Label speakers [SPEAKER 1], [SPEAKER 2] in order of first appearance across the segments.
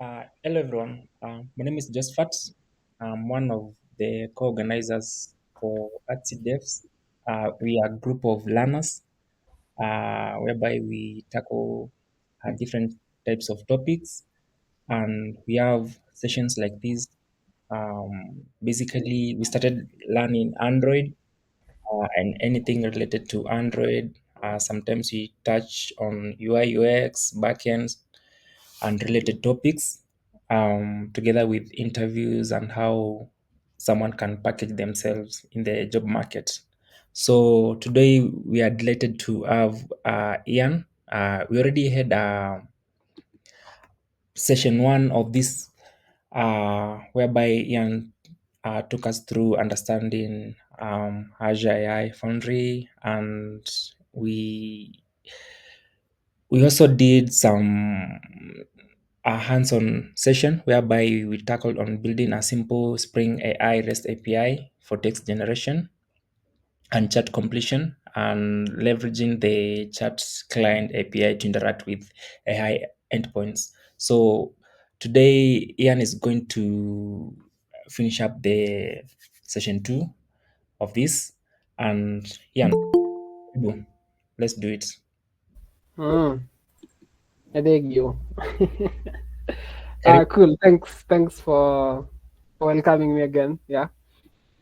[SPEAKER 1] Hello everyone. My name is Josephat. I'm one of the co-organizers for Artsy Devs. We are a group of learners whereby we tackle different types of topics, and we have sessions like this. Basically, we started learning Android and anything related to Android. Sometimes we touch on UI, UX, backends, and related topics, together with interviews and how someone can package themselves in the job market. So today we are delighted to have Ian. We already had session one of this, whereby Ian took us through understanding Azure AI Foundry, and we also did some a hands-on session whereby we tackled on building a simple Spring AI REST API for text generation and chat completion, and leveraging the chat client API to interact with AI endpoints. So today, Ian is going to finish up the session two of this. And Ian, let's do it.
[SPEAKER 2] I beg you.
[SPEAKER 1] Eric,
[SPEAKER 2] Cool. Thanks for welcoming me again. Yeah.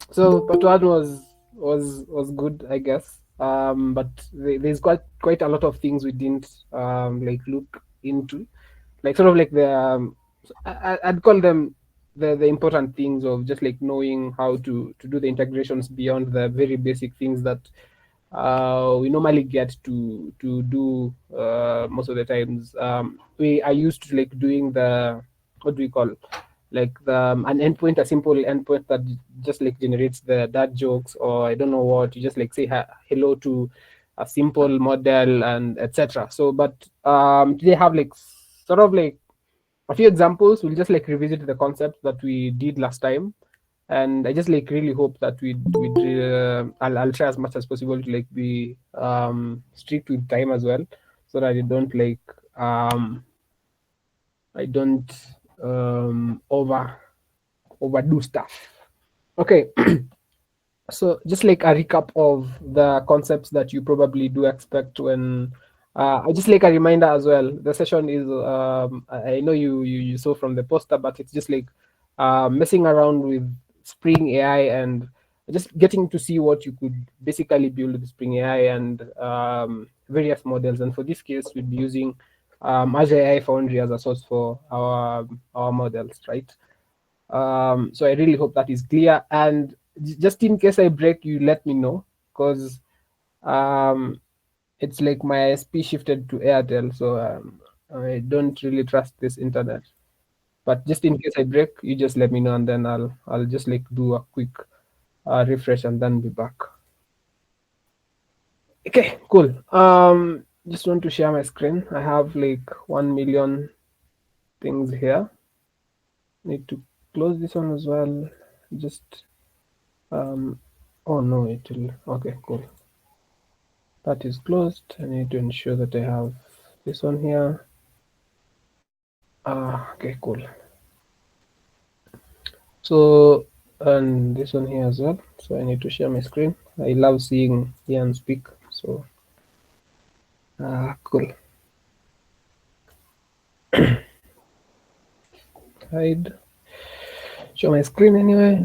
[SPEAKER 2] So part one was good, I guess. But there's quite a lot of things we didn't like look into, like sort of like the I'd call them the important things of just like knowing how to do the integrations beyond the very basic things that we normally get to do most of the times. We are used to like doing the, what do we call, like the an endpoint, a simple endpoint that just like generates the dad jokes, or I don't know what, you just like say hello to a simple model and etc. So but they have like sort of like a few examples. We'll just like revisit the concepts that we did last time, and I just like really hope that I'll try as much as possible to like be strict with time as well, so that I don't overdo stuff. Okay. So just like a recap of the concepts that you probably do expect when I just like a reminder as well. The session is I know you saw from the poster, but it's just like messing around with Spring AI and just getting to see what you could basically build with Spring AI and various models. And for this case, we'll be using Azure AI Foundry as a source for our models, right? So I really hope that is clear. And just in case I break, you let me know, because um, it's like my ISP shifted to Airtel, so I don't really trust this internet. But just in case I break, you just let me know, and then I'll just like do a quick refresh and then be back. Okay, cool. Just want to share my screen. I have like 1 million things here. Need to close this one as well. Just oh no, it will. Okay, cool. That is closed. I need to ensure that I have this one here. Okay, cool. So, and this one here as well. So I need to share my screen. I love seeing Ian speak. So, cool. Hide. Show my screen anyway.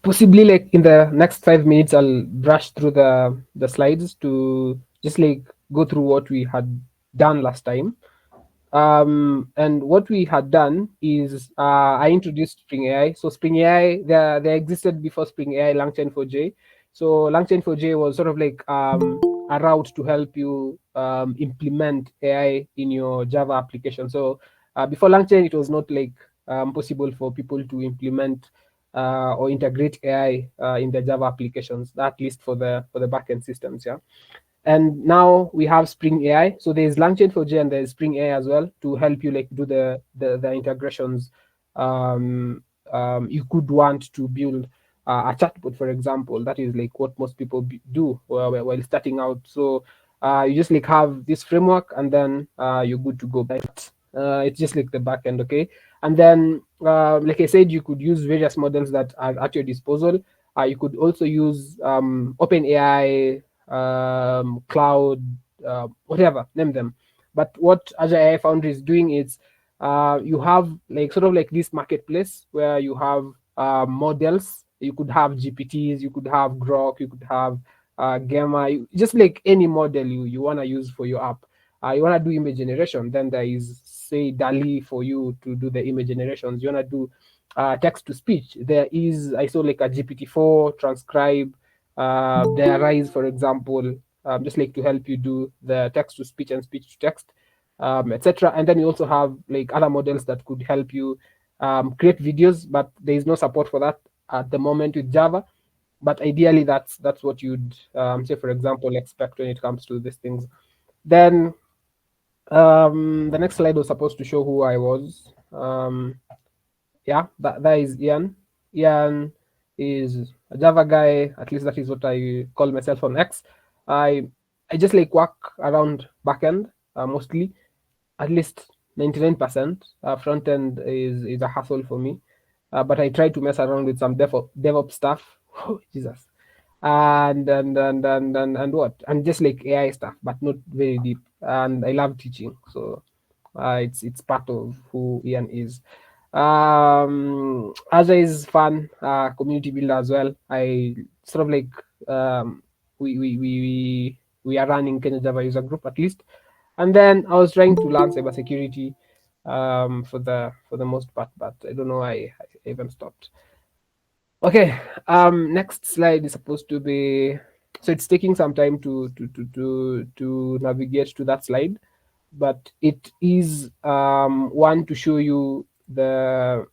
[SPEAKER 2] Possibly like in the next 5 minutes, I'll brush through the slides to just like go through what we had done last time. And what we had done is I introduced Spring AI. So Spring AI, there existed before Spring AI Langchain 4J. So Langchain 4J was sort of like a route to help you implement AI in your Java application. So before Langchain, it was not like possible for people to implement or integrate AI in their Java applications, at least for the backend systems. Yeah. And now we have Spring AI. So there's Langchain for J and there's Spring AI as well to help you like do the integrations. You could want to build a chatbot, for example. That is like what most people do while starting out. So you just like have this framework, and then you're good to go. But It's just like the back end, okay? And then, like I said, you could use various models that are at your disposal. You could also use OpenAI, Cloud, whatever, name them. But what Azure AI Foundry is doing is you have like sort of like this marketplace where you have models. You could have GPTs, you could have Grok, you could have Gamma, just like any model you want to use for your app. You want to do image generation, then there is, say, DALI for you to do the image generations. You want to do text to speech. There is, I saw like a GPT-4, transcribe, there Rise, for example, just like to help you do the text to speech and speech to text, etc. And then you also have like other models that could help you create videos, but there is no support for that at the moment with Java. But ideally, that's what you'd say, for example, expect when it comes to these things. Then the next slide was supposed to show who I was. Yeah, that is Ian. Ian is a Java guy. At least that is what I call myself on X. I I just like work around backend mostly, at least 99%. Front end is a hassle for me, but I try to mess around with some DevOps stuff. Oh, Jesus. And what? And just like AI stuff, but not very deep. And I love teaching, so it's part of who Ian is. Azure is fun, community builder as well. I sort of like we we we we we are running Kenya Java user group at least, and then I was trying to learn cybersecurity for the most part, but I don't know why I even stopped. Okay, next slide is supposed to be, so it's taking some time to navigate to that slide, but it is one to show you the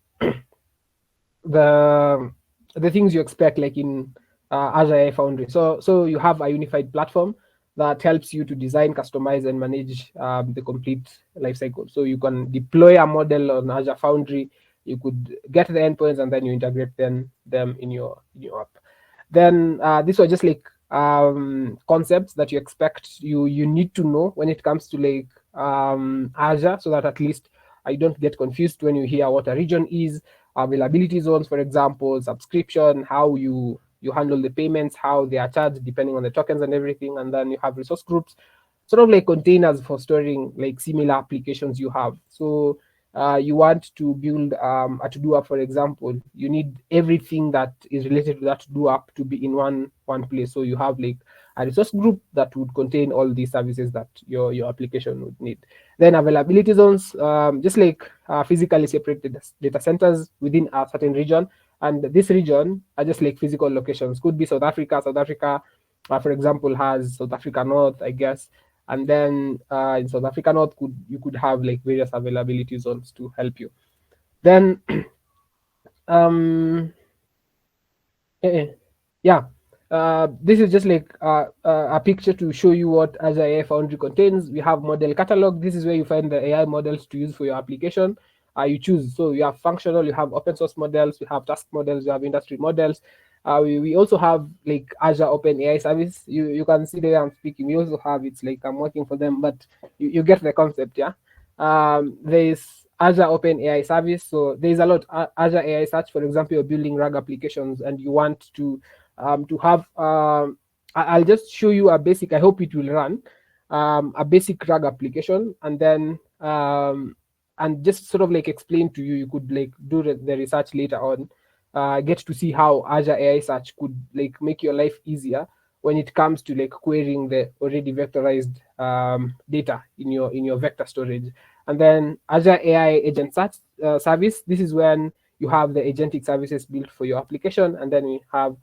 [SPEAKER 2] the things you expect, like in Azure AI Foundry. So you have a unified platform that helps you to design, customize, and manage the complete lifecycle. So you can deploy a model on Azure Foundry. You could get the endpoints and then you integrate them in your app. Then these were just like concepts that you expect you need to know when it comes to like Azure, so that at least I don't get confused when you hear what a region is, availability zones, for example, subscription, how you handle the payments, how they are charged depending on the tokens and everything, and then you have resource groups, sort of like containers for storing like similar applications you have. So you want to build a to-do app, for example, you need everything that is related to that to-do app to be in one place. So you have like a resource group that would contain all these services that your application would need. Then availability zones, just like physically separated data centers within a certain region, and this region are just like physical locations. Could be South Africa. South Africa, for example, has South Africa North, I guess, and then in South Africa North, you could have like various availability zones to help you. Then um, eh, eh, yeah, this is just like a picture to show you what Azure AI Foundry contains. We have model catalog. This is where you find the AI models to use for your application. You choose. So you have functional, you have open source models, you have task models, you have industry models. We also have like Azure Open AI service. You can see there I'm speaking. We also have, it's like I'm working for them, but you get the concept, yeah. There's Azure Open AI service. So there's a lot. Azure AI Search, for example, you're building RAG applications and you want to have. I'll just show you a basic. I hope it will run a basic RAG application, and just sort of like explain to you. You could like do the research later on. Get to see how Azure AI Search could like make your life easier when it comes to like querying the already vectorized data in your vector storage. And then Azure AI Agent Search service. This is when you have the agentic services built for your application, and then we have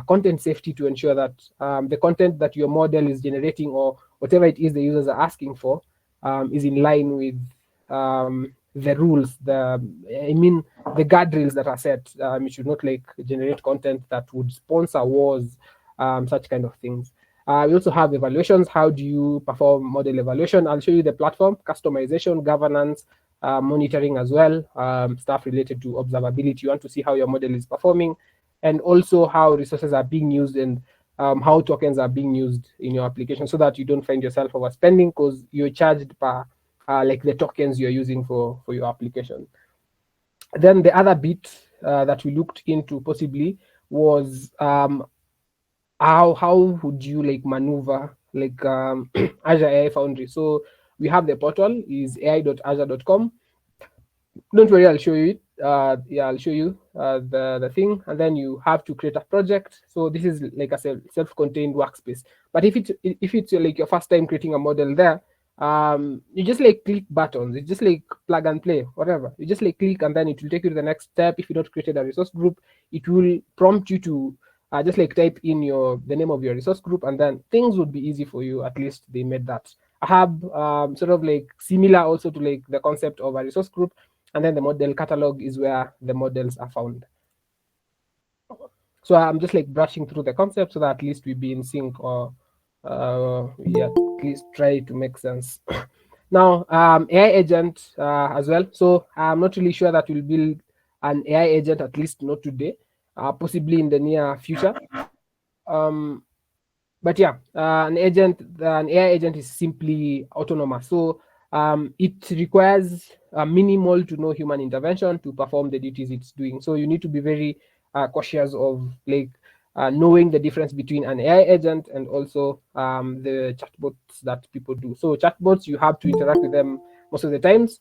[SPEAKER 2] content safety to ensure that the content that your model is generating or whatever it is the users are asking for is in line with the rules, the guardrails that are set. You should not like generate content that would sponsor wars, such kind of things. We also have evaluations. How do you perform model evaluation? I'll show you the platform, customization, governance, monitoring as well, stuff related to observability. You want to see how your model is performing, and also how resources are being used, and how tokens are being used in your application, so that you don't find yourself overspending because you're charged per like the tokens you're using for your application. Then the other bit that we looked into possibly was how would you like maneuver like Azure AI Foundry. So we have the portal is ai.azure.com. Don't worry, I'll show you it. Yeah, I'll show you the thing, and then you have to create a project. So this is like a self-contained workspace. But if it's like your first time creating a model there, you just like click buttons. It's just like plug and play, whatever. You just like click, and then it will take you to the next step. If you don't created a resource group, it will prompt you to just like type in the name of your resource group, and then things would be easy for you. At least they made that. I have sort of like similar also to like the concept of a resource group, and then the model catalog is where the models are found. So I'm just like brushing through the concept so that at least we be in sync, or we at least try to make sense. Now, AI agent as well. So I'm not really sure that we'll build an AI agent, at least not today, possibly in the near future. Um, but yeah, an AI agent is simply autonomous. So it requires a minimal to no human intervention to perform the duties it's doing. So you need to be very cautious of like knowing the difference between an AI agent and also the chatbots that people do. So chatbots, you have to interact with them most of the times,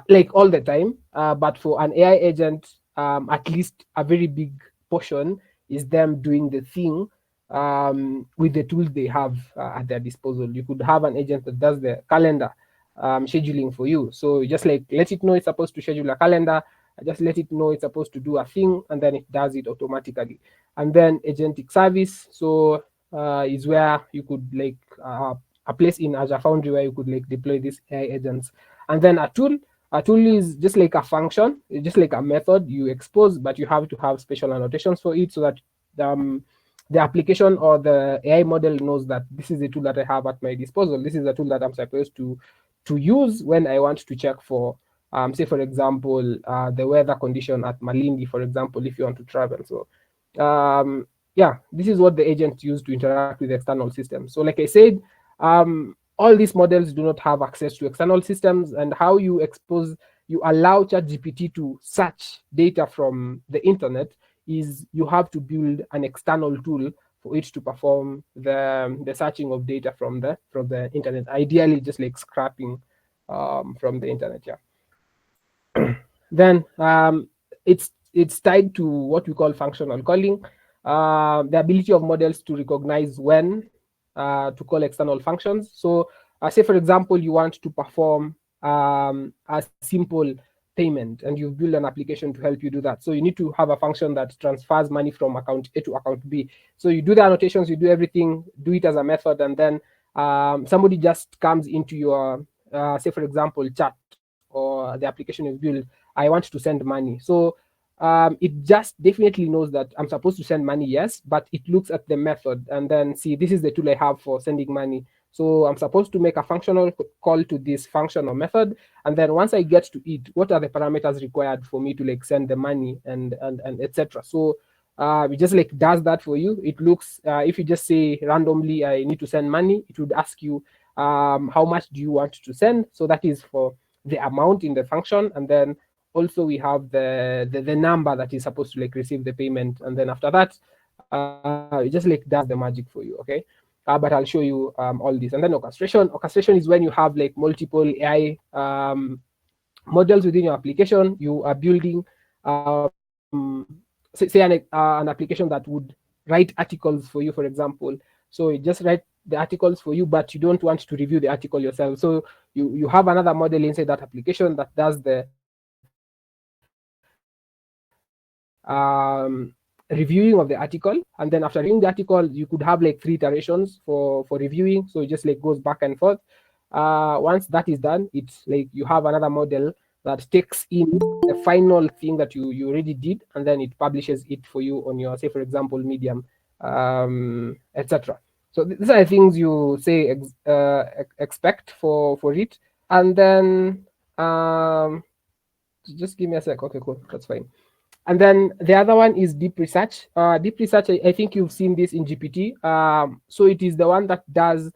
[SPEAKER 2] like all the time. But for an AI agent, at least a very big portion is them doing the thing with the tools they have at their disposal. You could have an agent that does the calendar scheduling for you. So you just like let it know it's supposed to schedule a calendar, just let it know it's supposed to do a thing, and then it does it automatically. And then agentic service, so is where you could like a place in Azure Foundry where you could like deploy these AI agents. And then a tool is just like a function, it's just like a method you expose, but you have to have special annotations for it so that the application or the AI model knows that this is the tool that I have at my disposal. This is the tool that I'm supposed to use when I want to check for, say, for example, the weather condition at Malindi, for example, if you want to travel. So, yeah, this is what the agents use to interact with the external systems. So, like I said, all these models do not have access to external systems, and how you allow ChatGPT to search data from the internet is you have to build an external tool for it to perform the searching of data from the internet. Ideally, just like scrapping from the internet. Yeah. Then it's tied to what we call functional calling, the ability of models to recognize when to call external functions. So, say for example, you want to perform a simple payment, and you've built an application to help you do that. So you need to have a function that transfers money from account A to account B. So you do the annotations, you do everything, do it as a method, and then somebody just comes into your, say for example, chat or the application is built. I want to send money. So it just definitely knows that I'm supposed to send money, yes, but it looks at the method and then see this is the tool I have for sending money. So I'm supposed to make a functional call to this function or method, and then once I get to it, what are the parameters required for me to like send the money and etc. So it just like does that for you. It looks if you just say randomly I need to send money, it would ask you how much do you want to send. So that is for the amount in the function, and then also we have the number that is supposed to like receive the payment, and then after that it just like does the magic for you. Okay, but I'll show you all this. And then orchestration is when you have like multiple AI models within your application. You are building say an application that would write articles for you, for example. So it just write the articles for you, but you don't want to review the article yourself. So you have another model inside that application that does the reviewing of the article. And then after reviewing the article, you could have like 3 iterations for reviewing. So it just like goes back and forth. Once that is done, it's like you have another model that takes in the final thing that you already did, and then it publishes it for you on your, say for example, Medium, etc. So these are things you say expect for it. And then just give me a sec. Okay, cool, that's fine. And then the other one is deep research. Deep research, I think you've seen this in GPT. So it is the one that does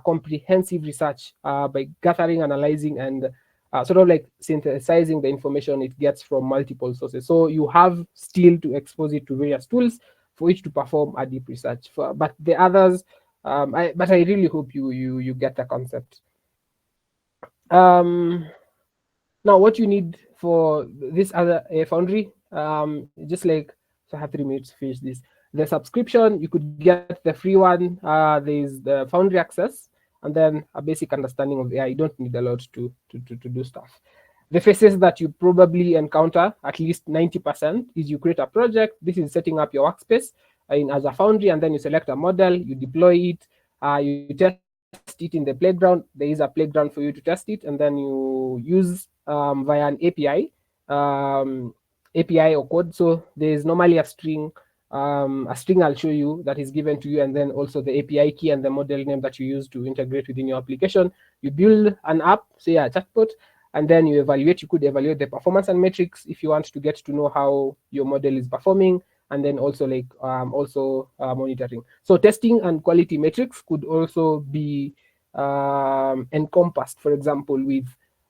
[SPEAKER 2] comprehensive research by gathering, analyzing, and sort of like synthesizing the information it gets from multiple sources. So you have still to expose it to various tools for it to perform a deep research. But the others, but I really hope you get the concept. Now, what you need for this other Foundry, just like, so I have 3 minutes to finish this. The subscription, you could get the free one. There's the Foundry access, and then a basic understanding of AI. You don't need a lot to do stuff. The phases that you probably encounter, at least 90%, is you create a project. This is setting up your workspace in Azure Foundry, and then you select a model, you deploy it, you test it in the playground. There is a playground for you to test it, and then you use via an API or code. So there is normally a string I'll show you that is given to you, and then also the API key and the model name that you use to integrate within your application. You build an app, say a chatbot, and then you evaluate. You could evaluate the performance and metrics if you want to get to know how your model is performing, and then also like monitoring. So testing and quality metrics could also be encompassed, for example, with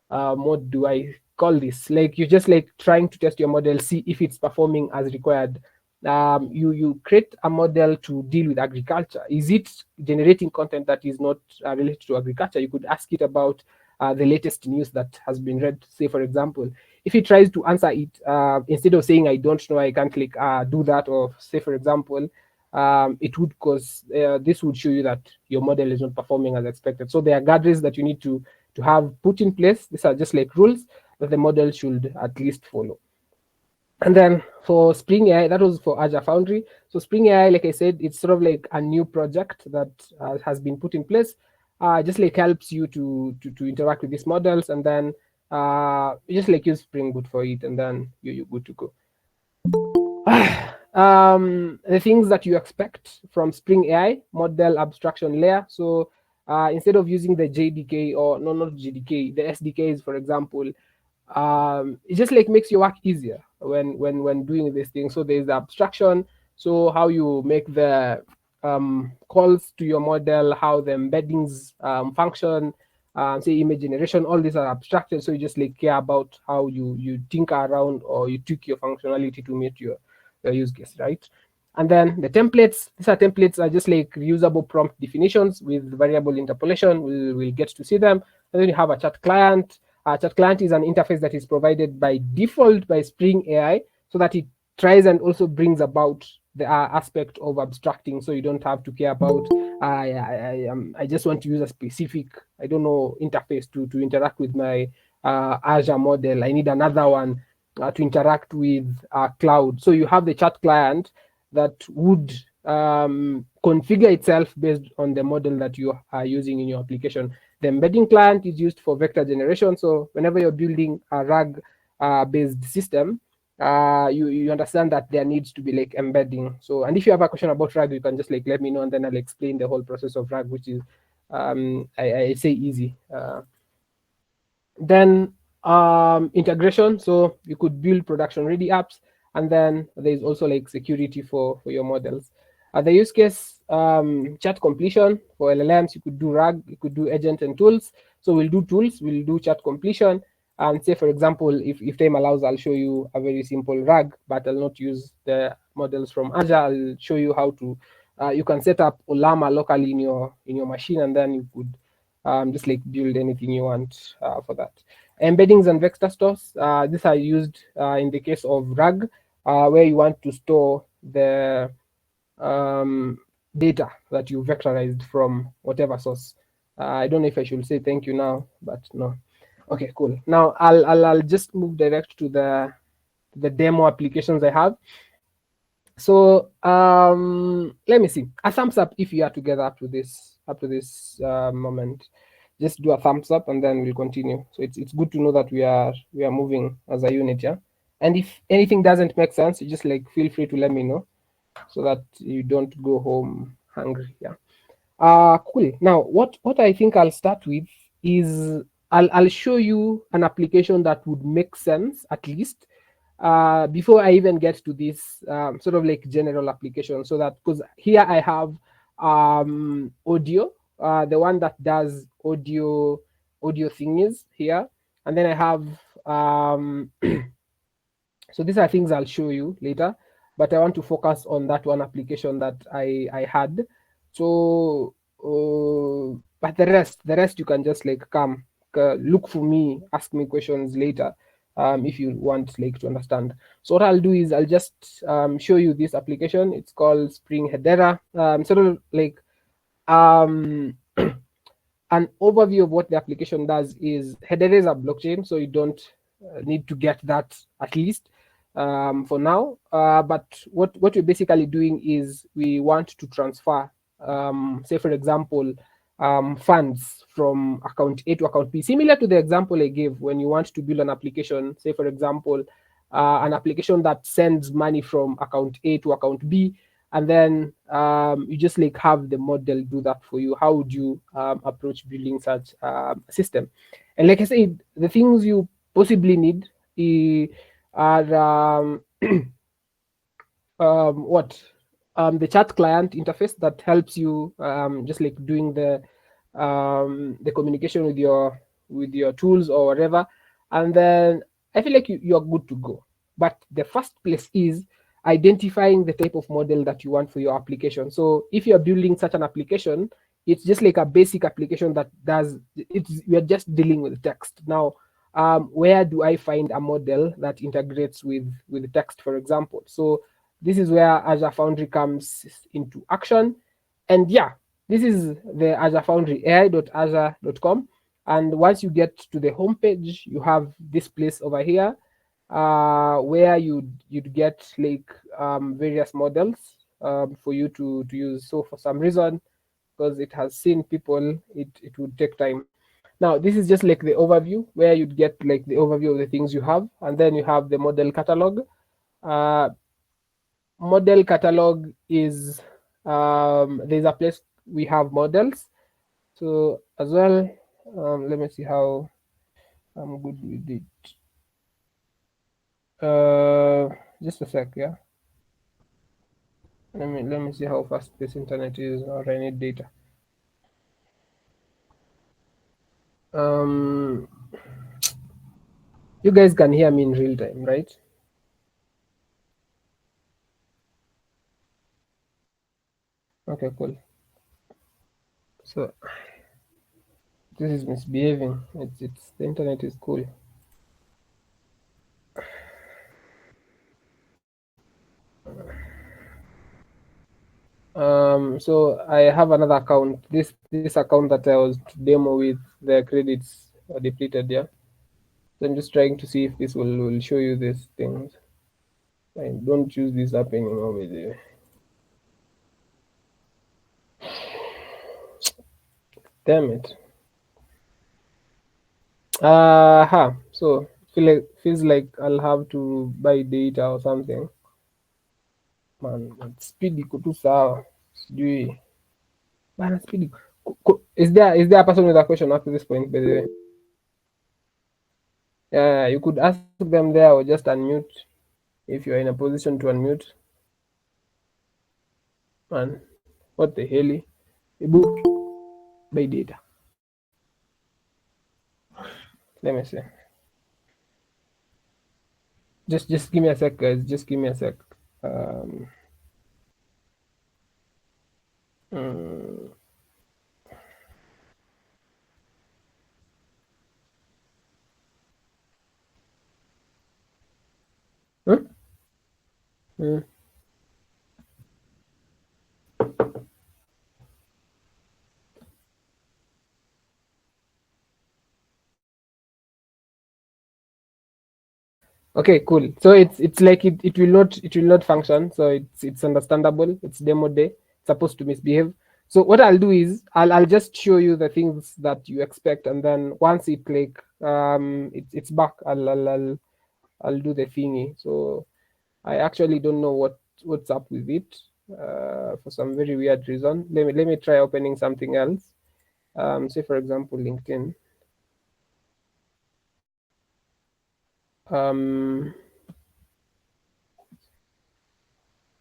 [SPEAKER 2] what do I call this? Like you're just like trying to test your model, see if it's performing as required. You create a model to deal with agriculture. Is it generating content that is not related to agriculture? You could ask it about the latest news that has been read. Say, for example, if it tries to answer it, instead of saying I don't know, I can't click do that, or say, for example, it would cause this would show you that your model is not performing as expected. So there are guardrails that you need to have put in place. These are just like rules that the model should at least follow. And then for Spring AI, that was for Azure Foundry. So Spring AI, like I said, it's sort of like a new project that has been put in place. Just like helps you to interact with these models, and then you just like use Spring Boot for it, and then you're good to go. The things that you expect from Spring AI model abstraction layer. So instead of using the JDK, or no, not JDK, the SDKs, for example, it just like makes your work easier when doing this thing. So there's the abstraction, so how you make the calls to your model, how the embeddings function, say image generation, all these are abstracted. So you just like care about how you tinker around or you tweak your functionality to meet your use case, right? And then the templates, these are just like reusable prompt definitions with variable interpolation. We'll get to see them. And then you have a chat client. Chat client is an interface that is provided by default by Spring AI, so that it tries and also brings about the aspect of abstracting, so you don't have to care about I just want to use a specific, I don't know, interface to interact with my Azure model. I need another one to interact with cloud. So you have the chat client that would configure itself based on the model that you are using in your application. The embedding client is used for vector generation. So whenever you're building a RAG based system, you understand that there needs to be like embedding. So, and if you have a question about RAG, you can just like let me know, and then I'll explain the whole process of RAG, which is I say easy. Then integration. So you could build production ready apps, and then there's also like security for your models. The use case, chat completion for LLMs. You could do RAG, you could do agent and tools. So we'll do tools, we'll do chat completion. And say, for example, if time allows, I'll show you a very simple RAG, but I'll not use the models from Azure. I'll show you how to, you can set up Olama locally in your machine, and then you could just like build anything you want for that. Embeddings and vector stores. These are used in the case of RAG, where you want to store the data that you vectorized from whatever source. I don't know if I should say thank you now, but no. Okay, cool. Now I'll just move direct to the demo applications I have. So let me see. A thumbs up if you are together up to this moment. Just do a thumbs up, and then we'll continue. So it's good to know that we are moving as a unit, yeah. And if anything doesn't make sense, you just like feel free to let me know, so that you don't go home hungry, yeah. Cool. Now what I think I'll start with is I'll show you an application that would make sense, at least before I even get to this sort of like general application. So that, because here I have audio the one that does audio thingies here, and then I have so these are things I'll show you later, but I want to focus on that one application that I had. So but the rest you can just like come look for me, ask me questions later, if you want like to understand. So what I'll do is I'll just show you this application. It's called Spring Hedera. Sort of like um an overview of what the application does is Hedera is a blockchain, so you don't need to get that, at least for now. But what we're basically doing is we want to transfer, say for example, funds from account A to account B, similar to the example I gave when you want to build an application, say for example, an application that sends money from account A to account B, and then you just like have the model do that for you. How would you approach building such a system? And like I said, the things you possibly need are what the chat client interface that helps you just like doing the communication with your tools or whatever, and then I feel like you're good to go. But the first place is identifying the type of model that you want for your application. So if you're building such an application, it's just like a basic application that does it's we're just dealing with text now. Where do I find a model that integrates with text, for example? So this is where Azure Foundry comes into action. And yeah, this is the Azure Foundry, ai.azure.com. And once you get to the homepage, you have this place over here where you'd get like various models for you to use. So for some reason, because it has seen people, it would take time. Now, this is just like the overview where you'd get like the overview of the things you have, and then you have the model catalog. Uh, Model catalog is there's a place we have models. So as well, let me see how I'm good with it. Just a sec, yeah. Let me see how fast this internet is, or I need data. Um, you guys can hear me in real time, right? Okay, cool. So this is misbehaving. It's the internet is cool. So I have another account. This account that I was to demo with, the credits are depleted. Yeah. So I'm just trying to see if this will show you these things. I don't use this app anymore, by the way. Damn it. So feels like I'll have to buy data or something. Man, speed iko tu sawa. Sijui. Bana speed. Is there a person with a question up to this point, by the way? Yeah, you could ask them there or just unmute if you're in a position to unmute. Man, what the hell? Ibu, buy data. Let me see. Just give me a sec, guys. Just give me a sec. Um, mm, huh? Mm. Okay, cool. So it's like it will not function. So it's understandable. It's demo day. It's supposed to misbehave. So what I'll do is I'll just show you the things that you expect, and then once it like it's back, I'll do the thingy. So I actually don't know what's up with it for some very weird reason. Let me try opening something else. Say for example LinkedIn. Um,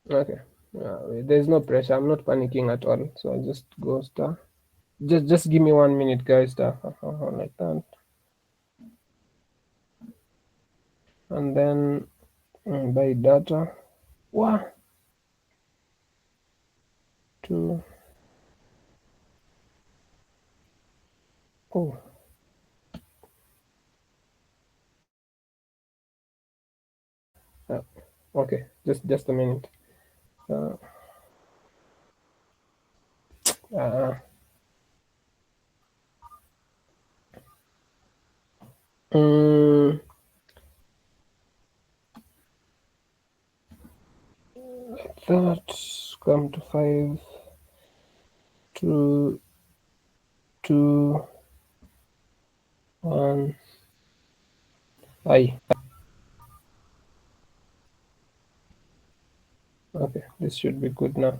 [SPEAKER 2] okay. There's no pressure. I'm not panicking at all. So I'll just go star. Just give me 1 minute, guys. Like that, and then by data. One, two, oh, uh, okay. Just a minute. Uh, uh, um, that come to 5, 2, 2, 1. I. Okay, this should be good now.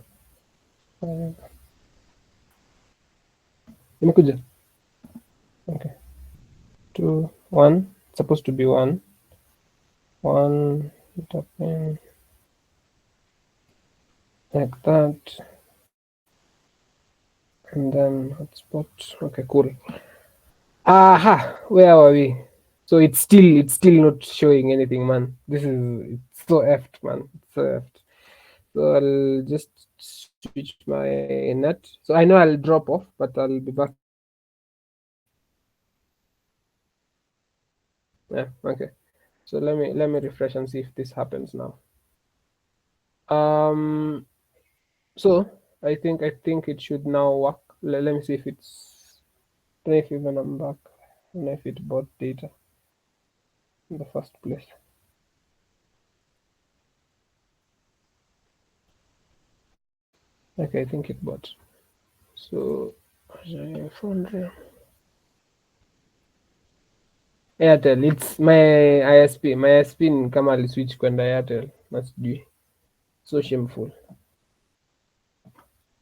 [SPEAKER 2] Imekuja. Okay. 2, 1. It's supposed to be 1. 1. Like that, and then hotspot. Okay, cool. Aha, where are we? So it's still not showing anything, man. It's so effed, man. It's so effed. So I'll just switch my net. So I know I'll drop off, but I'll be back. Yeah, okay. So let me refresh and see if this happens now. Um so I think it should now work. Let me see if it's, don't know if even I'm back. I don't know if it bought data in the first place. Okay, I think it bought. So Azure AI Foundry. Airtel, it's my ISP. My ISP ni kama aliswitch kwenda Airtel. Na sijui. So shameful.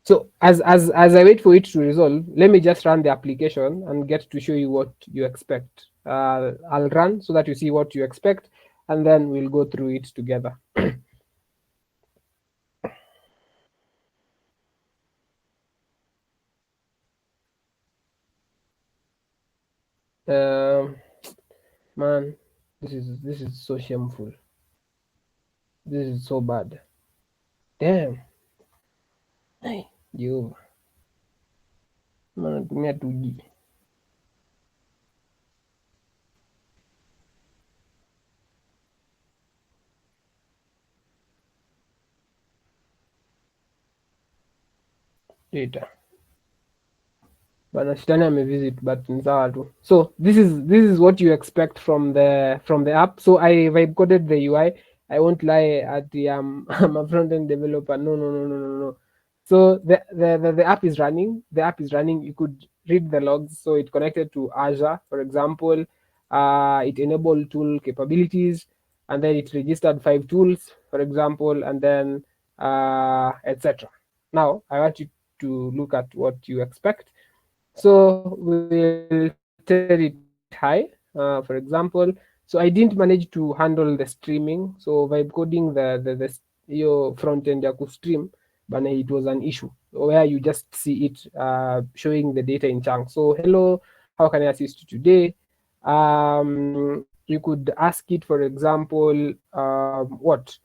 [SPEAKER 2] So as I wait for it to resolve, let me just run the application and get to show you what you expect. I'll run so that you see what you expect, and then we'll go through it together. Um, Man, this is so shameful. This is so bad. Damn. Hey, you. Man, natumia 2G. Data. Bana Shetani amevisit but ni sawa tu. So this is what you expect from the app. So I vibe coded the UI. I won't lie at the I'm a front end developer. No, no, no, no, no, no. So the app is running. The app is running. You could read the logs. So it connected to Azure, for example. It enabled tool capabilities, and then it registered 5 tools, for example, and then etc. Now I want you to look at what you expect. So we'll tell it hi, for example. So I didn't manage to handle the streaming. So vibe coding the your front end ya stream, but it was an issue where you just see it showing the data in chunks. So hello, how can I assist you today? You could ask it, for example, what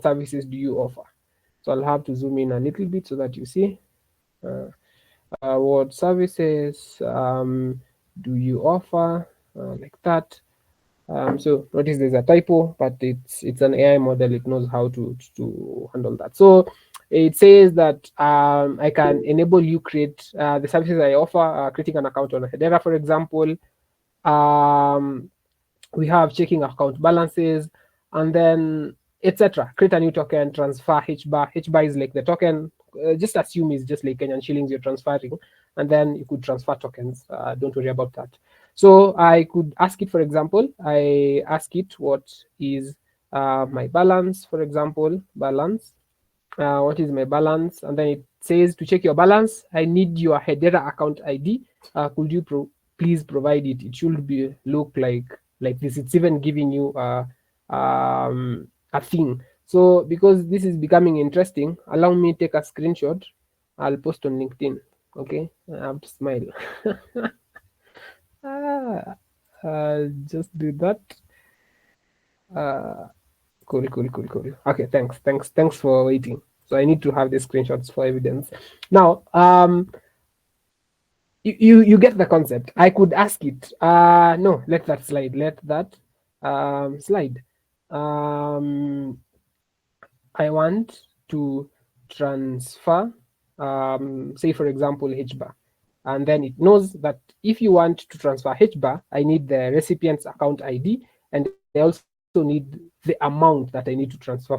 [SPEAKER 2] services do you offer? So I'll have to zoom in a little bit so that you see. Uh, what services do you offer? Like that. So notice there's a typo, but it's an AI model. It knows how to handle that. So it says that I can enable you create the services I offer, creating an account on Hedera, for example. Um, we have checking account balances, and then etc. Create a new token, transfer HBAR. HBAR is like the token. Just assume it's just like Kenyan shillings you're transferring, and then you could transfer tokens. Don't worry about that. So I could ask it, for example, I ask it what is my balance, for example, balance. What is my balance? And then it says to check your balance, I need your Hedera account ID. Could you please provide it? It should be look like this. It's even giving you a thing. So because this is becoming interesting, allow me take a screenshot I'll post on LinkedIn. Okay, I have to smile. I'll just do that. Cool, cool, cool, cool. Okay, thanks for waiting. So I need to have the screenshots for evidence. Now, you get the concept. I could ask it. No, let that slide. Let that slide. I want to transfer, say for example, HBAR. And then it knows that if you want to transfer HBAR, I need the recipient's account ID, and I also need the amount that I need to transfer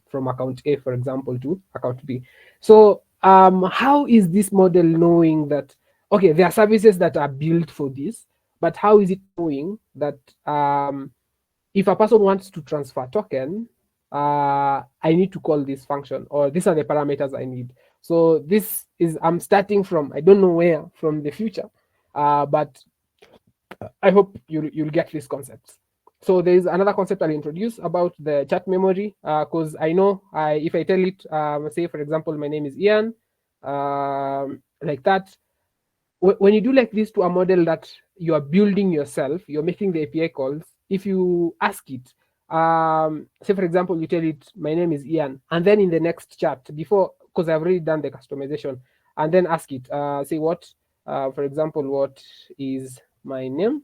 [SPEAKER 2] from account A, for example, to account B. So how is this model knowing that, okay, there are services that are built for this, but how is it knowing that if a person wants to transfer token, I need to call this function, or these are the parameters I need. So this is, I'm starting from, I don't know where, from the future, but I hope you'll get these concepts. So there is another concept I'll introduce about the chat memory, because I know if I tell it, say for example, my name is Ian, like that, when you do like this to a model that you are building yourself, you're making the API calls. If you ask it, say for example, you tell it, my name is Ian, and then in the next chat, before, because I've already done the customization, and then ask it, say what, for example, what is my name?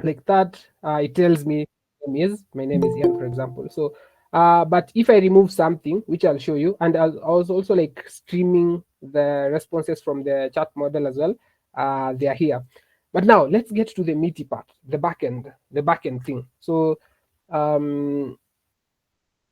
[SPEAKER 2] Like that, it tells me my name is Ian, for example. So but if I remove something, which I'll show you, and I was also like streaming the responses from the chat model as well, they are here. But now let's get to the meaty part, the backend thing. So um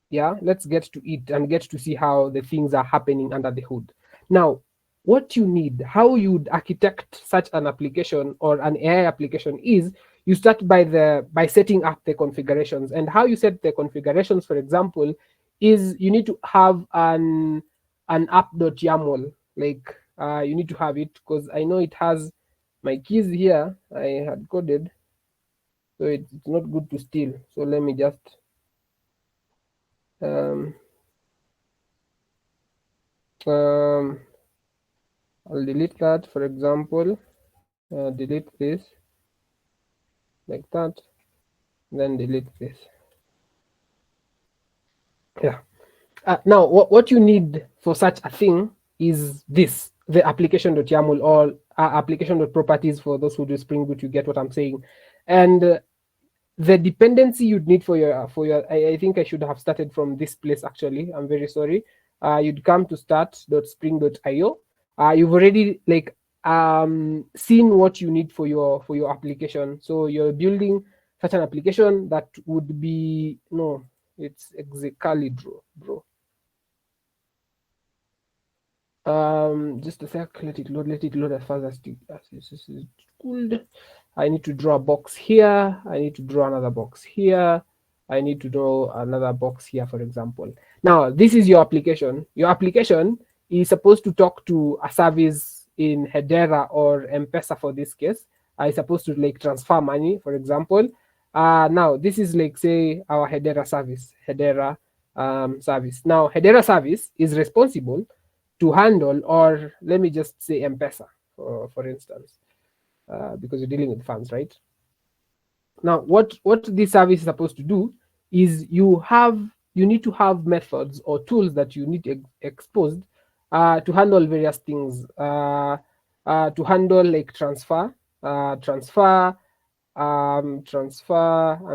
[SPEAKER 2] yeah, let's get to it and get to see how the things are happening under the hood. Now, what you need, how you'd architect such an application or an AI application is, you start by setting up the configurations. And how you set the configurations, for example, is you need to have an app.yaml. Like you need to have it, because I know it has my keys here I had coded, so it's not good to steal. So let me just um, um, I'll delete that, for example, delete this, like that, then delete this. Yeah. Now, what you need for such a thing is this, the application.yaml, or application.properties. For those who do Spring Boot, you get what I'm saying. And the dependency you'd need for your I think I should have started from this place, actually. I'm very sorry. You'd come to start.spring.io. You've already like seen what you need for your application. So you're building such an application that would be, no, it's exactly bro. Just a sec, let it load as fast as this is cooled. I need to draw a box here, I need to draw another box here, I need to draw another box here, for example. Now this is your application. Your application is supposed to talk to a service in Hedera or M-Pesa, for this case. I supposed to like transfer money, for example. Now this is like, say, our Hedera service. Now Hedera service is responsible to handle, or let me just say M-Pesa, for instance, because you're dealing with funds, right? Now, what this service is supposed to do is you need to have methods or tools that you need exposed to handle various things, to handle like transfer, and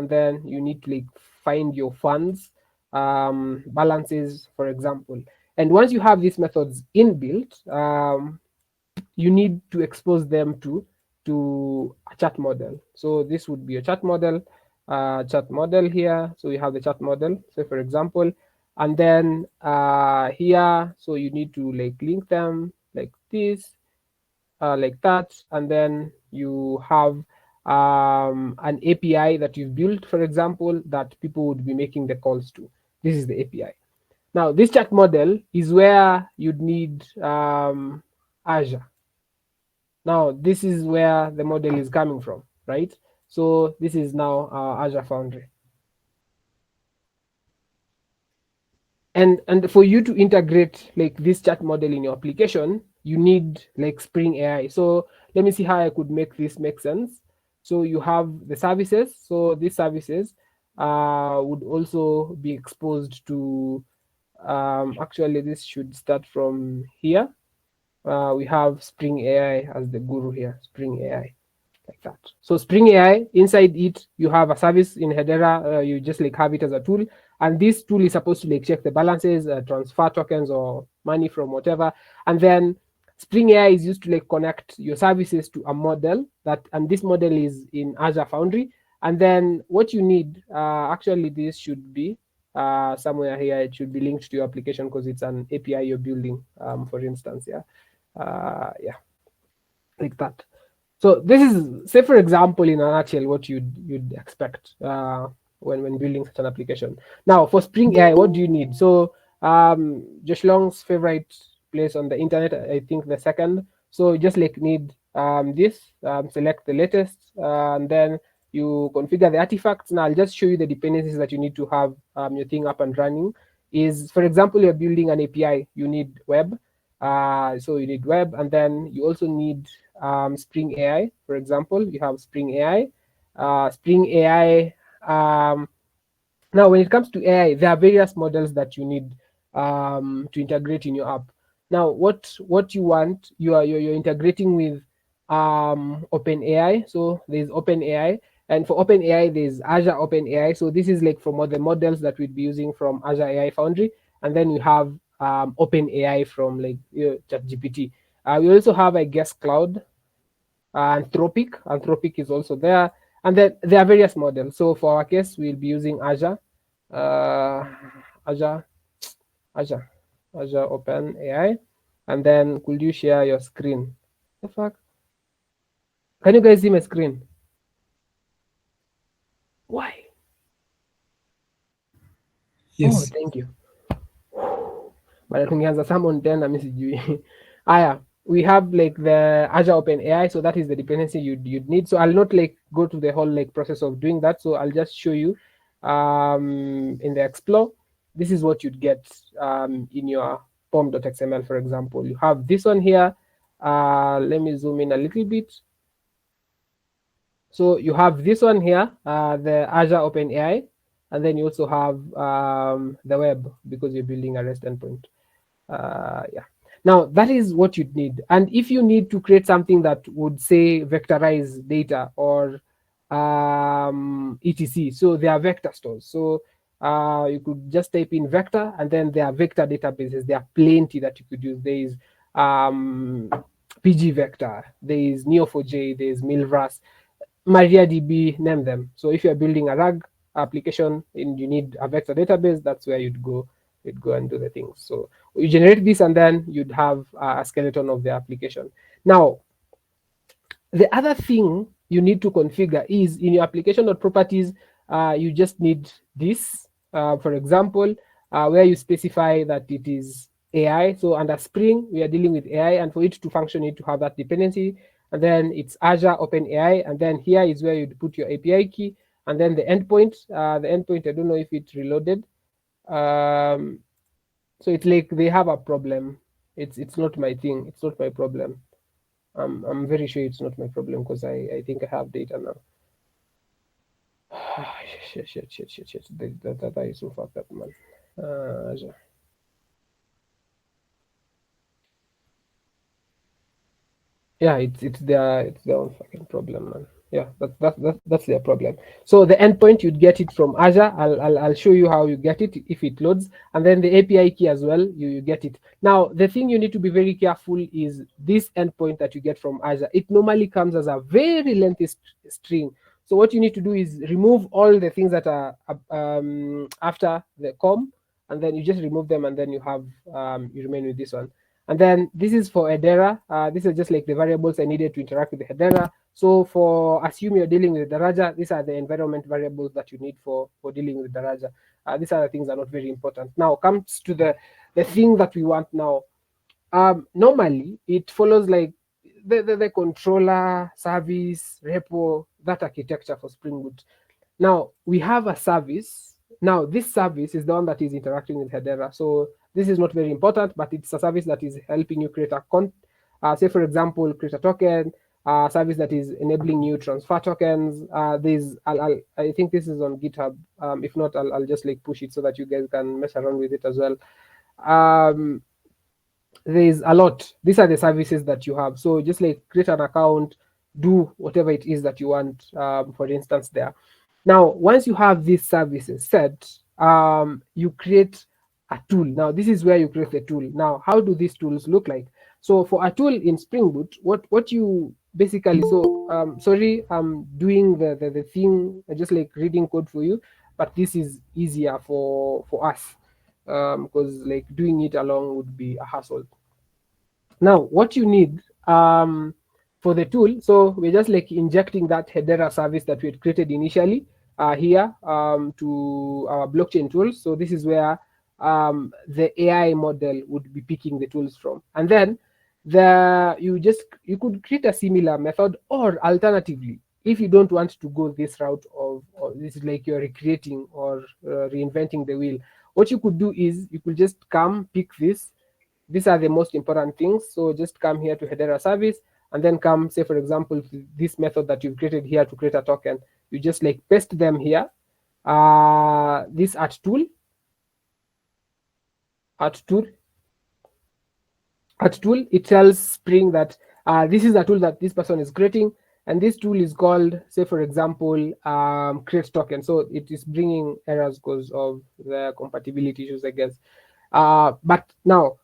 [SPEAKER 2] then you need to like find your funds, balances, for example. And once you have these methods inbuilt, you need to expose them to a chat model. So this would be a chat model here. So you have the chat model, say for example, and then here, so you need to like link them like this, like that, and then you have an API that you've built, for example, that people would be making the calls to. This is the API. Now, this chat model is where you'd need Azure. Now, this is where the model is coming from, right? So this is now Azure Foundry. And for you to integrate like this chat model in your application, you need like Spring AI. So let me see how I could make this make sense. So you have the services. So these services would also be exposed to, actually this should start from here. We have Spring AI as the guru here, Spring AI, like that. So Spring AI, inside it, you have a service in Hedera. You just like have it as a tool, and this tool is supposed to like check the balances, transfer tokens or money from whatever, and then Spring AI is used to like connect your services to a model that, and this model is in Azure Foundry. And then what you need, actually, this should be somewhere here. It should be linked to your application because it's an API you're building, for instance. Yeah, like that. So this is, say for example, in a nutshell, what you'd expect when building such an application. Now for Spring AI, what do you need? So Josh Long's favorite place on the internet, I think the second. So you just like need this, select the latest, and then you configure the artifacts. Now I'll just show you the dependencies that you need to have your thing up and running. Is, for example, you're building an API, you need web. So you need web, and then you also need Spring AI. For example, you have Spring AI. Spring AI. Now, when it comes to AI, there are various models that you need to integrate in your app. Now, what you want, you're integrating with OpenAI. So there's OpenAI, and for OpenAI, there's Azure OpenAI. So this is like from all the models that we'd be using from Azure AI Foundry, and then we have OpenAI from like ChatGPT. We also have, I guess, Cloud. Anthropic is also there, and then there are various models. So for our case, we'll be using Azure, uh, Azure, Azure, Azure Open AI. And then could you share your screen? The fuck? Can you guys see my screen? Why? Oh,
[SPEAKER 1] Yes.
[SPEAKER 2] thank you. But tungeanza someone tena mi sijui. Aya, we have like the Azure Open AI, so that is the dependency you'd need. So I'll not like go to the whole like process of doing that. So I'll just show you in the explore. This is what you'd get in your pom.xml, for example. You have this one here. Let me zoom in a little bit. So you have this one here, the Azure Open AI, and then you also have the web because you're building a REST endpoint. Yeah. Now that is what you'd need. And if you need to create something that would say vectorize data or etc, so there are vector stores. So you could just type in vector, and then there are vector databases. There are plenty that you could use. There is PG Vector, there is Neo4j, there is Milvras, MariaDB, name them. So if you're building a RAG application and you need a vector database, that's where you'd go. You'd go and do the things. So you generate this, and then you'd have a skeleton of the application. Now, the other thing you need to configure is in your application.properties, you just need this, for example, where you specify that it is AI. So under Spring, we are dealing with AI, and for it to function, you need to have that dependency. And then it's Azure OpenAI, and then here is where you'd put your API key, and then the endpoint. The endpoint, I don't know if it's reloaded. So it's like they have a problem. It's not my thing. It's not my problem. I'm very sure it's not my problem because I think I have data now. Shit. That is so fucked up, man. Azure. Yeah, it's their own fucking problem, man. Yeah, that's their problem. So the endpoint, you'd get it from Azure. I'll show you how you get it if it loads, and then the API key as well. You get it. Now the thing you need to be very careful is this endpoint that you get from Azure. It normally comes as a very lengthy string. So what you need to do is remove all the things that are after the com, and then you just remove them, and then you have you remain with this one. And then this is for Hedera. This is just like the variables I needed to interact with the Hedera. So for assume you're dealing with the Daraja, these are the environment variables that you need for dealing with Daraja. These other things are not very important. Now comes to the thing that we want now. Normally it follows like the controller, service, repo, that architecture for Spring Boot. Now we have a service. Now, this service is the one that is interacting with Hedera. So this is not very important, but it's a service that is helping you create a say, for example, create a token, service that is enabling you transfer tokens. I think this is on GitHub. If not, I'll just like push it so that you guys can mess around with it as well. There's a lot. These are the services that you have. So just like create an account, do whatever it is that you want, for instance, there. Now, once you have these services set, you create a tool. Now, this is where you create the tool. Now, how do these tools look like? So for a tool in Spring Boot, what you basically, so sorry, I'm doing the thing, just like reading code for you, but this is easier for us, because like doing it alone would be a hassle. Now, what you need for the tool, so we're just like injecting that Hedera service that we had created initially here to our blockchain tools. So this is where the AI model would be picking the tools from. And then you could create a similar method, or alternatively, if you don't want to go this route of, or this is like you're recreating or reinventing the wheel, what you could do is you could just come pick this. These are the most important things. So just come here to Hedera service, and then come, say, for example, this method that you've created here to create a token. You just like paste them here. This at tool, it tells Spring that this is a tool that this person is creating, and this tool is called, say, for example, create token. So it is bringing errors because of the compatibility issues, I guess. But now,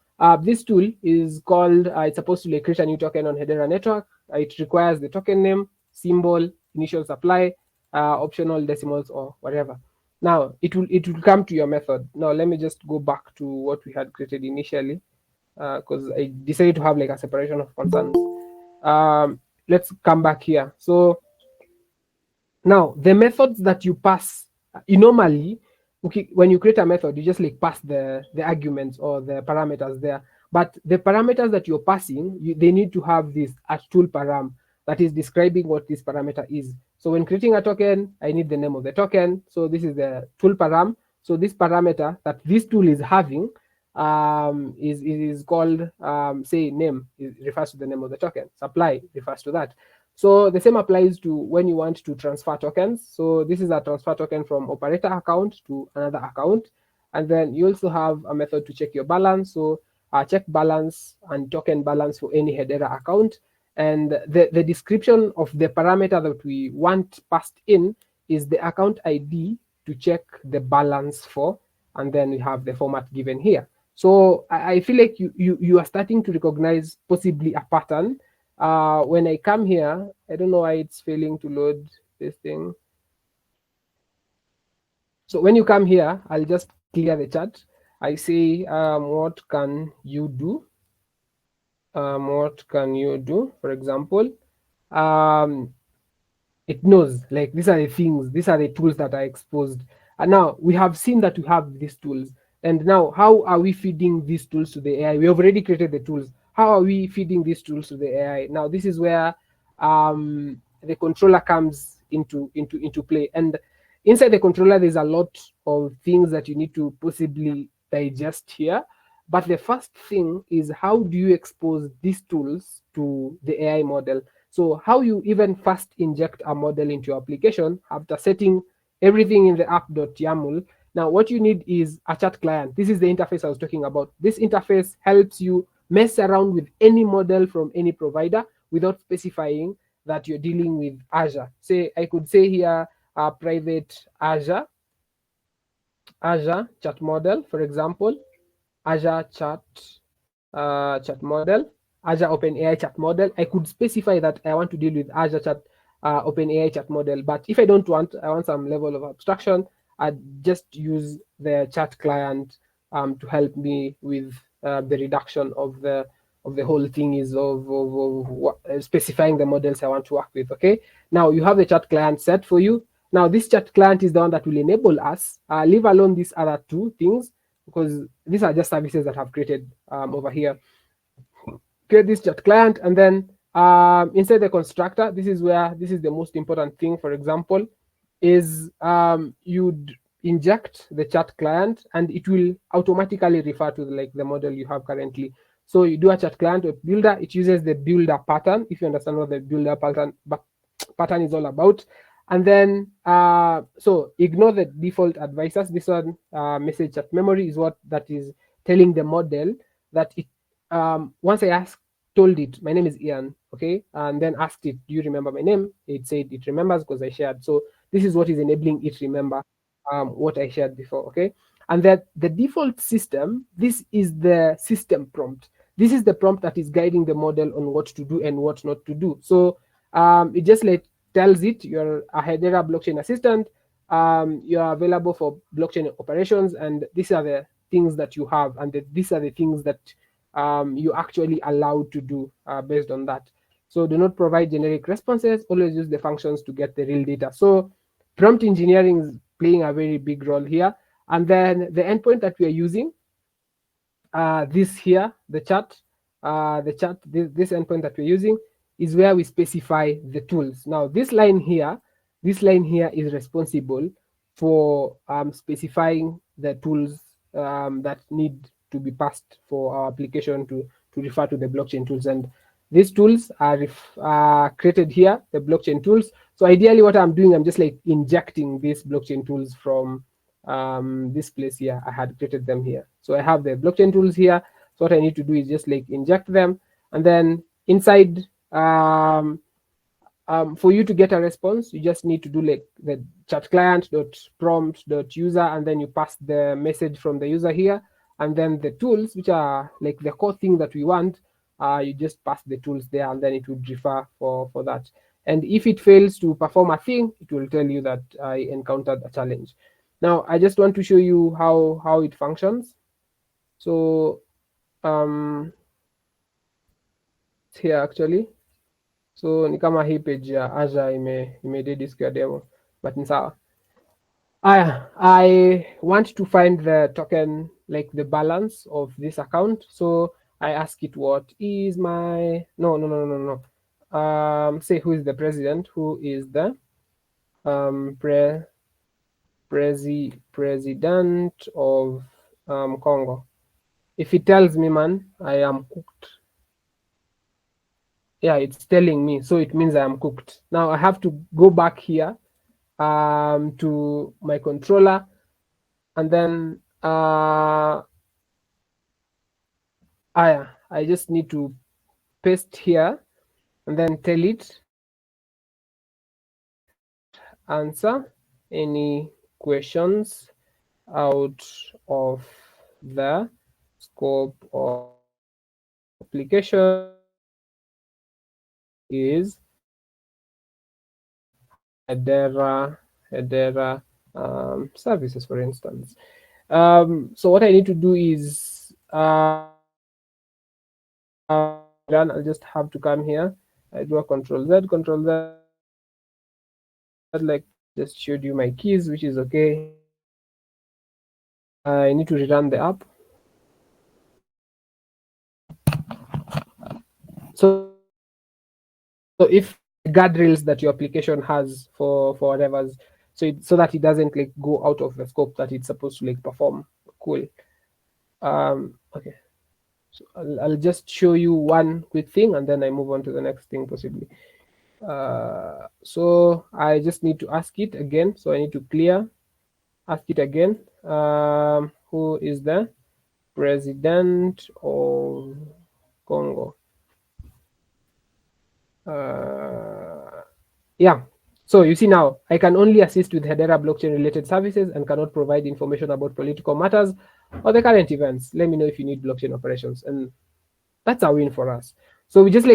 [SPEAKER 2] this tool is called, it's supposed to like create a new token on Hedera network. It requires the token name, symbol, initial supply, optional decimals, or whatever. Now, it will come to your method. Now, let me just go back to what we had created initially, because I decided to have like a separation of concerns. Let's come back here. So now, the methods that you pass, normally, okay, when you create a method, you just like pass the arguments or the parameters there. But the parameters that you're passing, they need to have this at tool param that is describing what this parameter is. So when creating a token, I need the name of the token. So this is the tool param. So this parameter that this tool is having is called, say, name. It refers to the name of the token. Supply refers to that. So the same applies to when you want to transfer tokens. So this is a transfer token from operator account to another account. And then you also have a method to check your balance. So check balance and token balance for any Hedera account. And the description of the parameter that we want passed in is the account ID to check the balance for. And then we have the format given here. So I feel like you are starting to recognize possibly a pattern. When I come here, I don't know why it's failing to load this thing. So when you come here, I'll just clear the chat. I say, what can you do? What can you do? For example, it knows, like, these are the things, these are the tools that are exposed. And now we have seen that we have these tools. And now, how are we feeding these tools to the AI? We have already created the tools. How are we feeding these tools to the AI? Now, this is where the controller comes into play. And inside the controller, there's a lot of things that you need to possibly digest here. But the first thing is, how do you expose these tools to the AI model? So how you even first inject a model into your application after setting everything in the app.yaml. Now, what you need is a chat client. This is the interface I was talking about. This interface helps you mess around with any model from any provider without specifying that you're dealing with Azure. Say, I could say here, private Azure chat model, for example, Azure chat model, Azure OpenAI chat model. I could specify that I want to deal with Azure chat OpenAI chat model. But if I don't want, I want some level of abstraction, I'd just use the chat client to help me with the reduction of the whole thing is of specifying the models I want to work with. Okay, now you have the chat client set for you. Now this chat client is the one that will enable us, leave alone these other two things, because these are just services that I've created over here. Create this chat client, and then inside the constructor, this is the most important thing. For example, is inject the chat client, and it will automatically refer to the model you have currently. So you do a chat client with builder, it uses the builder pattern, if you understand what the builder pattern is all about. And then so ignore the default advisors. This one, message chat memory, is what that is telling the model that it once I told it my name is Ian, okay, and then asked it, do you remember my name? It said it remembers because I shared. So this is what is enabling it remember what I shared before, okay. And that the default system, this is the system prompt. This is the prompt that is guiding the model on what to do and what not to do. So it just tells it you're a Hedera blockchain assistant, you are available for blockchain operations, and these are the things that you have, and these are the things that you actually allowed to do based on that. So do not provide generic responses, always use the functions to get the real data. So prompt engineering is playing a very big role here. And then the endpoint that we are using, this here, this endpoint that we're using is where we specify the tools. Now this line here is responsible for specifying the tools that need to be passed for our application to refer to the blockchain tools. And these tools are created here, the blockchain tools. So ideally what I'm doing, I'm just injecting these blockchain tools from this place here. I had created them here. So I have the blockchain tools here. So what I need to do is just inject them, and then inside for you to get a response, you just need to do the chat client dot prompt dot user, and then you pass the message from the user here, and then the tools, which are the core thing that we want, you just pass the tools there, and then it would refer for that. And if it fails to perform a thing, it will tell you that I encountered a challenge. Now I just want to show you how it functions. So here actually, so ni kama hii page ya Azure imededisk ya demo, but ni sawa. I want to find the token, the balance of this account. So I ask it, what is my say who is the president, who is the president of Congo. If it tells me, man, I am cooked. Yeah, it's telling me, so it means I am cooked. Now I have to go back here to my controller, and then I just need to paste here and then tell it answer any questions out of the scope of application is Hedera services, for instance. So what I need to do is I'll just have to come here. I do a control Z, just showed you my keys, which is okay. I need to rerun the app. So if guardrails that your application has for whatever's, so that it doesn't go out of the scope that it's supposed to perform. Cool. Okay. So I'll just show you one quick thing, and then I move on to the next thing possibly. So I just need to ask it again. So I need to ask it again. Who is the president of Congo? Yeah. So you see now, I can only assist with Hedera blockchain related services and cannot provide information about political matters or the current events. Let me know if you need blockchain operations. And that's a win for us. So we just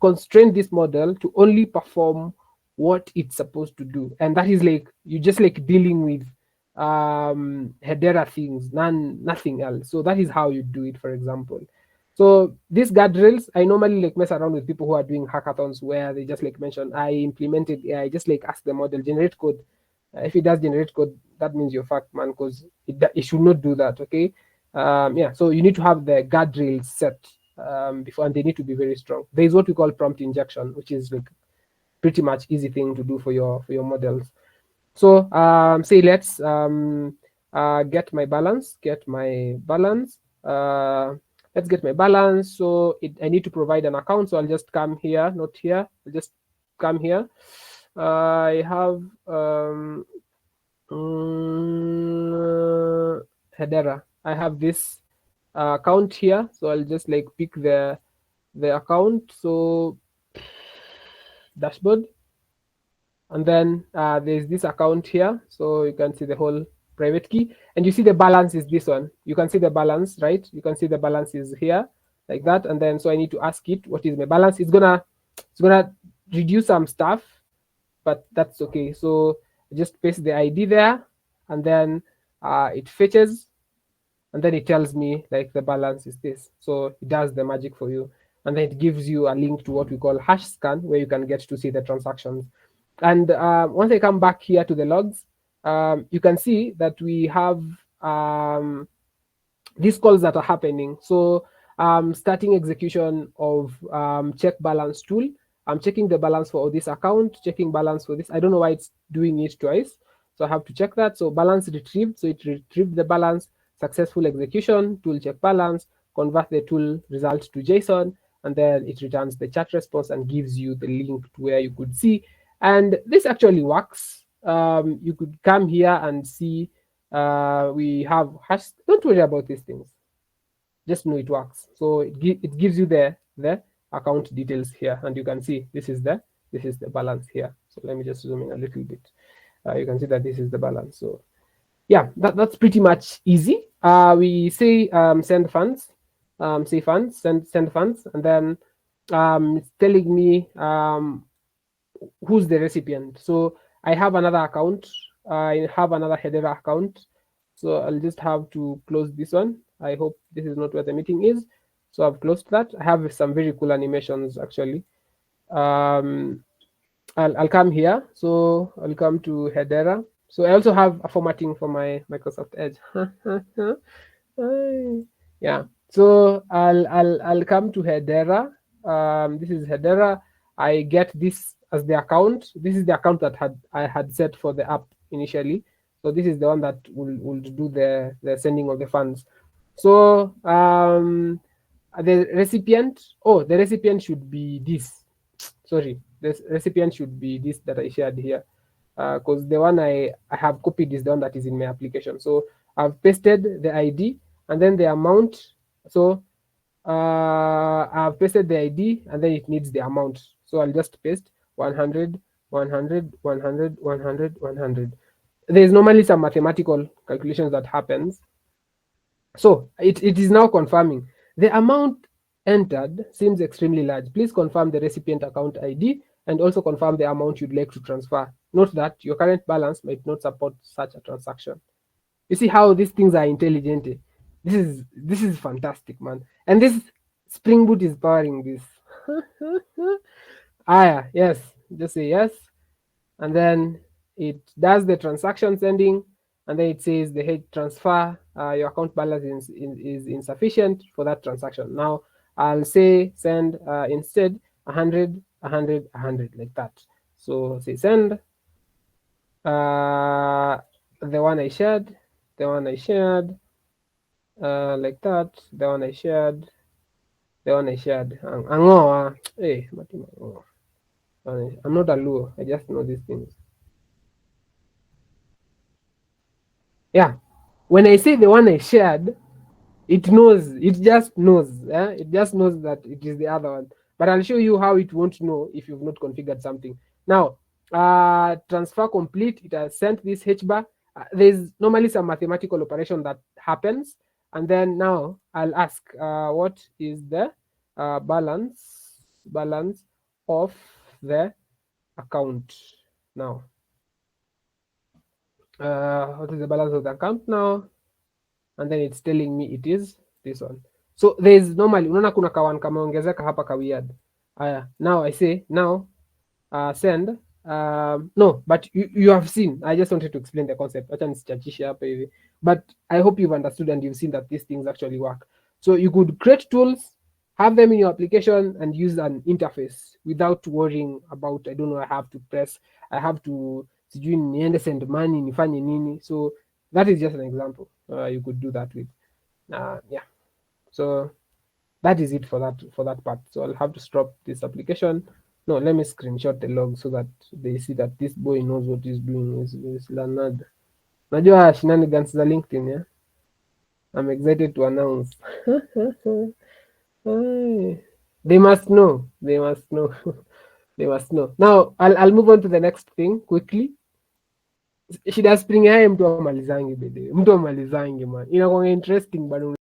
[SPEAKER 2] constrain this model to only perform what it's supposed to do. And that is you just dealing with Hedera things, nothing else. So that is how you do it, for example. So these guardrails, I normally mess around with people who are doing hackathons where they just mention, I implemented AI, just ask the model, generate code. If it does generate code, that means you're fucked, man, because it should not do that, okay? Yeah, so you need to have the guardrails set before, and they need to be very strong. There is what we call prompt injection, which is pretty much easy thing to do for your models. So say let's get my balance. Let's get my balance. So I need to provide an account. So I'll just come here, not here. I'll just come here. I have Hedera. I have this account here. So I'll just like pick the account. So dashboard, and then there's this account here, so you can see the whole private key, and you see the balance is this one. You can see the balance, right? You can see the balance is here like that. And then so I need to ask it what is my balance. It's gonna reduce some stuff, but that's okay. So just paste the ID there, and then it fetches, and then it tells me like the balance is this. So it does the magic for you, and then it gives you a link to what we call hash scan, where you can get to see the transactions. And once I come back here to the logs, you can see that we have these calls that are happening. So starting execution of check balance tool. I'm checking the balance for this account, checking balance for this. I don't know why it's doing it twice. So I have to check that. So balance retrieved. So it retrieved the balance, successful execution, tool check balance, convert the tool result to JSON, and then it returns the chat response and gives you the link to where you could see. And this actually works. You could come here and see we have hash. Don't worry about these things. Just know it works. So it gives you the account details here, and you can see this is the balance here. So let me just zoom in a little bit. You can see that this is the balance. So yeah, that's pretty much easy. We say send funds, say funds, send funds, and then it's telling me who's the recipient. So I have another account. I have another Hedera account. So I'll just have to close this one. I hope this is not where the meeting is. So I've closed that. I have some very cool animations actually. I'll come here. So I'll come to Hedera. So I also have a formatting for my Microsoft Edge. Yeah. So I'll come to Hedera. This is Hedera. I get this as the account. This is the account that I had set for the app initially. So this is the one that will do the sending of the funds. So the recipient. Oh, the recipient should be this. Sorry, the recipient should be this that I shared here, because the one I have copied is the one that is in my application. So I've pasted the ID and then the amount. So I've pasted the ID and then it needs the amount. So I'll just paste 100, 100, 100, 100, 100. There's normally some mathematical calculations that happens. So it is now confirming the amount entered seems extremely large. Please confirm the recipient account ID and also confirm the amount you'd like to transfer. Note that your current balance might not support such a transaction. You see how these things are intelligent. This is fantastic, man. And this Spring Boot is powering this. Yeah, yes. Just say yes, and then it does the transaction sending, and then it says the head transfer, your account balance is insufficient for that transaction. Now I'll say send instead 100, 100, 100 like that. So say send the one I shared, like that, the one I shared, Hey, I'm not a Luo, I just know these things. Yeah, when I say the one I shared, it just knows that it is the other one. But I'll show you how it won't know if you've not configured something. Now transfer complete, it has sent this HBAR. There's normally some mathematical operation that happens, and then now I'll ask what is the balance of the account now. What is the balance of the account now? And then it's telling me it is this one. So there's normally, unaona kuna kawan kameongezeka hapa ka weird. Now I say now send. No, but you have seen. I just wanted to explain the concept. Acha nisichachishe hapa hivi. But I hope you've understood and you've seen that these things actually work. So you could create tools, have them in your application, and use an interface without worrying about, I don't know, I have to sijui niende send money nifanye nini. So that is just an example you could do that with. Yeah, so that is it for that part. So I'll have to stop this application. No, let me screenshot the log so that they see that this boy knows what he's doing. Is Leonard. Najua shenanigans za LinkedIn, yeah. I'm excited to announce. They must know. They must know. They must know. Now I'll move on to the next thing quickly. Shida Spring AI mtu amalizangi bede. Mtu amalizangi man. Inakuwa interesting but